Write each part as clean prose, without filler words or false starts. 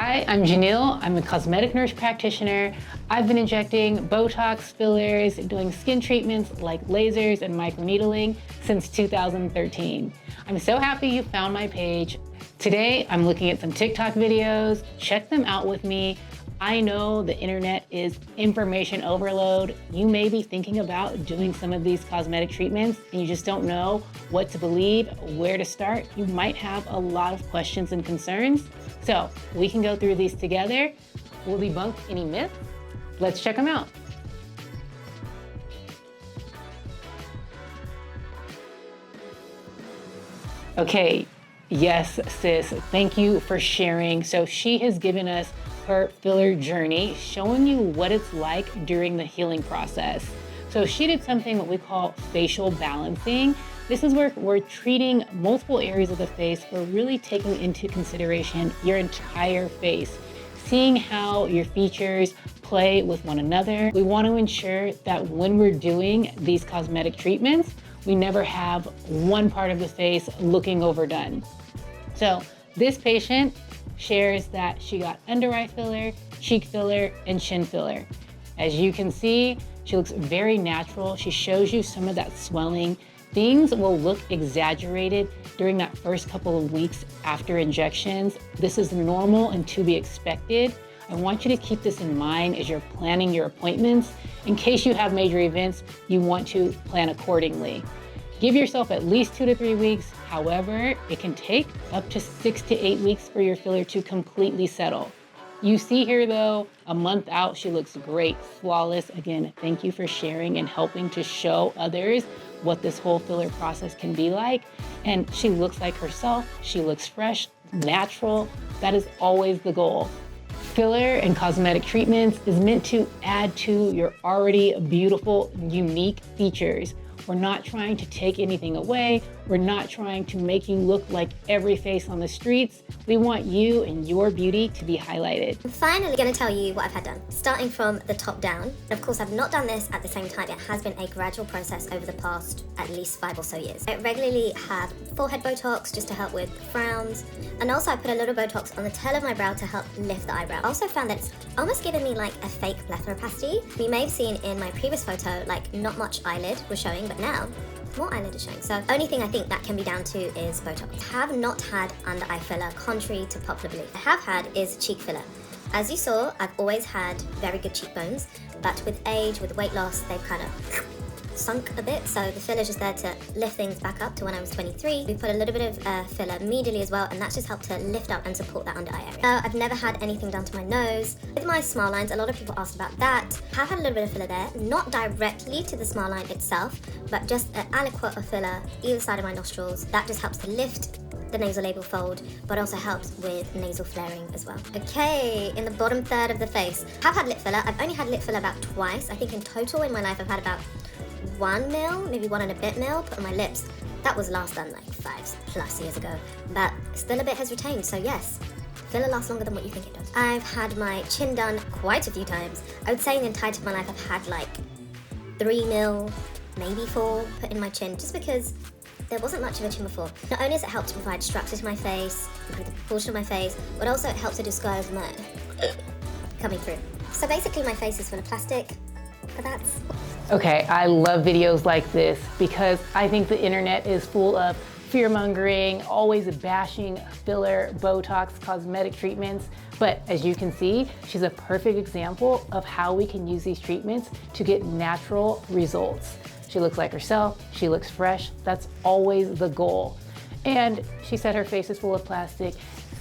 Hi, I'm Ginille. I'm a cosmetic nurse practitioner. I've been injecting Botox, fillers, doing skin treatments like lasers and microneedling since 2013. I'm so happy you found my page. Today, I'm looking at some TikTok videos. Check them out with me. I know the internet is information overload. You may be thinking about doing some of these cosmetic treatments and you just don't know what to believe, where to start. You might have a lot of questions and concerns. So we can go through these together. We'll debunk any myths. Let's check them out. Okay, yes, sis, thank you for sharing. So she has given us her filler journey, showing you what it's like during the healing process. So she did something what we call facial balancing. This is where we're treating multiple areas of the face. We're really taking into consideration your entire face, seeing how your features play with one another. We want to ensure that when we're doing these cosmetic treatments, we never have one part of the face looking overdone. So this patient shares that she got under eye filler, cheek filler, and chin filler. As you can see, she looks very natural. She shows you some of that swelling. Things will look exaggerated during that first couple of weeks after injections. This is normal and to be expected. I want you to keep this in mind as you're planning your appointments. In case you have major events, you want to plan accordingly. Give yourself at least 2 to 3 weeks. However, it can take up to 6 to 8 weeks for your filler to completely settle. You see here though, a month out, she looks great, flawless. Again, thank you for sharing and helping to show others what this whole filler process can be like. And she looks like herself. She looks fresh, natural. That is always the goal. Filler and cosmetic treatments is meant to add to your already beautiful, unique features. We're not trying to take anything away. We're not trying to make you look like every face on the streets. We want you and your beauty to be highlighted. I'm finally going to tell you what I've had done, starting from the top down. Of course, I've not done this at the same time. It has been a gradual process over the past at least 5 or so years. I regularly have forehead Botox just to help with frowns. And also I put a little Botox on the tail of my brow to help lift the eyebrow. I also found that it's almost given me like a fake blepharoplasty. You may have seen in my previous photo, like not much eyelid was showing, but now more eyelid is showing. So only thing I think that can be down to is Botox. I have not had under eye filler, contrary to popular belief. I have had is cheek filler. As you saw, I've always had very good cheekbones, but with age, with weight loss, they've kind of sunk a bit, so the filler is just there to lift things back up to when I was 23. We put a little bit of filler medially as well, and that's just helped to lift up and support that under eye area. I've never had anything done to my nose. With my smile lines, a lot of people asked about that. I have had a little bit of filler there, not directly to the smile line itself, but just an aliquot of filler either side of my nostrils. That just helps to lift the nasolabial fold, but also helps with nasal flaring as well. Okay, in the bottom third of the face, I have had lip filler. I've only had lip filler about twice. I think in total in my life I've had about 1 mil, maybe 1 and a bit mil put on my lips. That was last done like 5+ years ago, but still a bit has retained, so yes, filler lasts longer than what you think it does. I've had my chin done quite a few times. I would say in the entirety of my life I've had like 3 mil, maybe 4 put in my chin, just because there wasn't much of a chin before. Not only does it help to provide structure to my face, improve the proportion of my face, but also it helps to disguise my coming through. So basically my face is full of plastic, but that's... Okay, I love videos like this because I think the internet is full of fear-mongering, always bashing filler, Botox, cosmetic treatments. But as you can see, she's a perfect example of how we can use these treatments to get natural results. She looks like herself, she looks fresh. That's always the goal. And she said her face is full of plastic.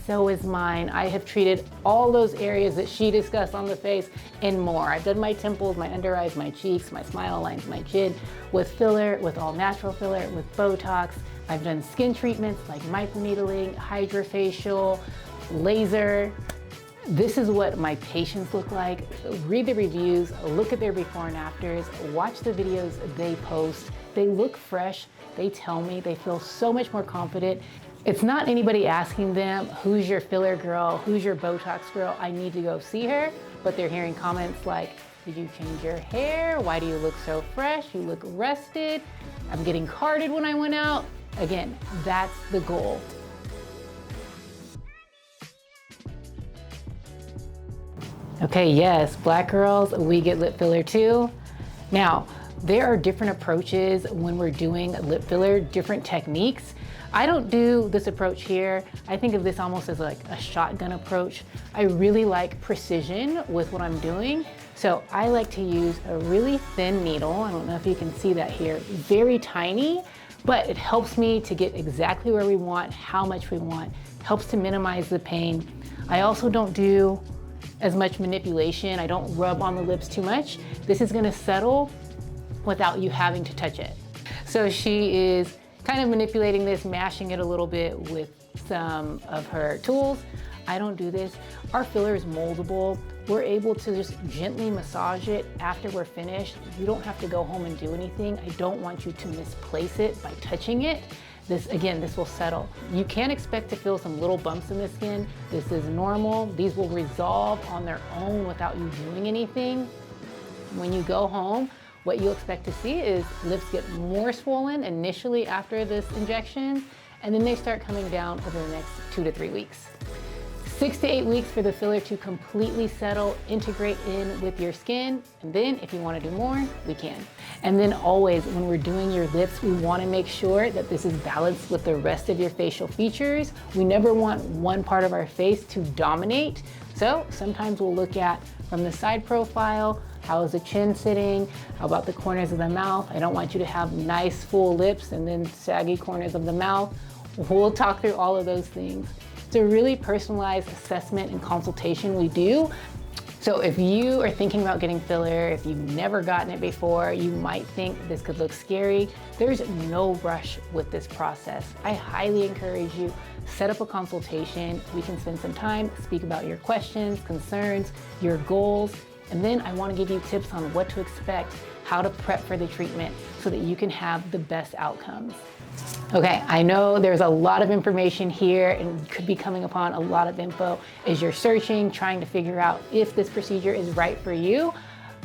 So is mine. I have treated all those areas that she discussed on the face and more. I've done my temples, my under eyes, my cheeks, my smile lines, my chin with filler, with all natural filler, with Botox. I've done skin treatments like microneedling, hydrofacial, laser. This is what my patients look like. Read the reviews, look at their before and afters, watch the videos they post. They look fresh. They tell me they feel so much more confident. It's not anybody asking them, who's your filler girl, who's your Botox girl, I need to go see her, but they're hearing comments like, did you change your hair? Why do you look so fresh? You look rested. I'm getting carded when I went out. Again, that's the goal. Okay, yes, black girls, we get lip filler too. Now, there are different approaches when we're doing lip filler, different techniques. I don't do this approach here. I think of this almost as like a shotgun approach. I really like precision with what I'm doing. So I like to use a really thin needle. I don't know if you can see that here, very tiny, but it helps me to get exactly where we want, how much we want, helps to minimize the pain. I also don't do as much manipulation. I don't rub on the lips too much. This is gonna settle without you having to touch it. So she is kind of manipulating this, mashing it a little bit with some of her tools. I don't do this. Our filler is moldable. We're able to just gently massage it after we're finished. You don't have to go home and do anything. I don't want you to misplace it by touching it. This will settle. You can expect to feel some little bumps in the skin. This is normal. These will resolve on their own without you doing anything. When you go home, what you'll expect to see is lips get more swollen initially after this injection, and then they start coming down over the next 2 to 3 weeks. 6 to 8 weeks for the filler to completely settle, integrate in with your skin, and then if you want to do more, we can. And then always, when we're doing your lips, we want to make sure that this is balanced with the rest of your facial features. We never want one part of our face to dominate. So sometimes we'll look at from the side profile, how is the chin sitting? How about the corners of the mouth? I don't want you to have nice full lips and then saggy corners of the mouth. We'll talk through all of those things. It's a really personalized assessment and consultation we do. So if you are thinking about getting filler, if you've never gotten it before, you might think this could look scary. There's no rush with this process. I highly encourage you, set up a consultation. We can spend some time, speak about your questions, concerns, your goals, and then I want to give you tips on what to expect, how to prep for the treatment so that you can have the best outcomes. Okay, I know there's a lot of information here and you could be coming upon a lot of info as you're searching, trying to figure out if this procedure is right for you.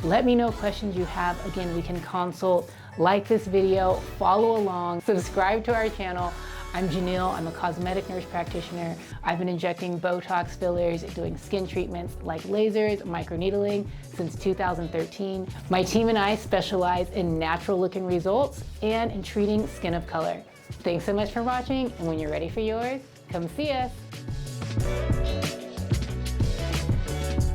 Let me know questions you have. Again, we can consult, like this video, follow along, subscribe to our channel. I'm Ginille, I'm a cosmetic nurse practitioner. I've been injecting Botox fillers, doing skin treatments like lasers, microneedling since 2013. My team and I specialize in natural looking results and in treating skin of color. Thanks so much for watching, and when you're ready for yours, come see us.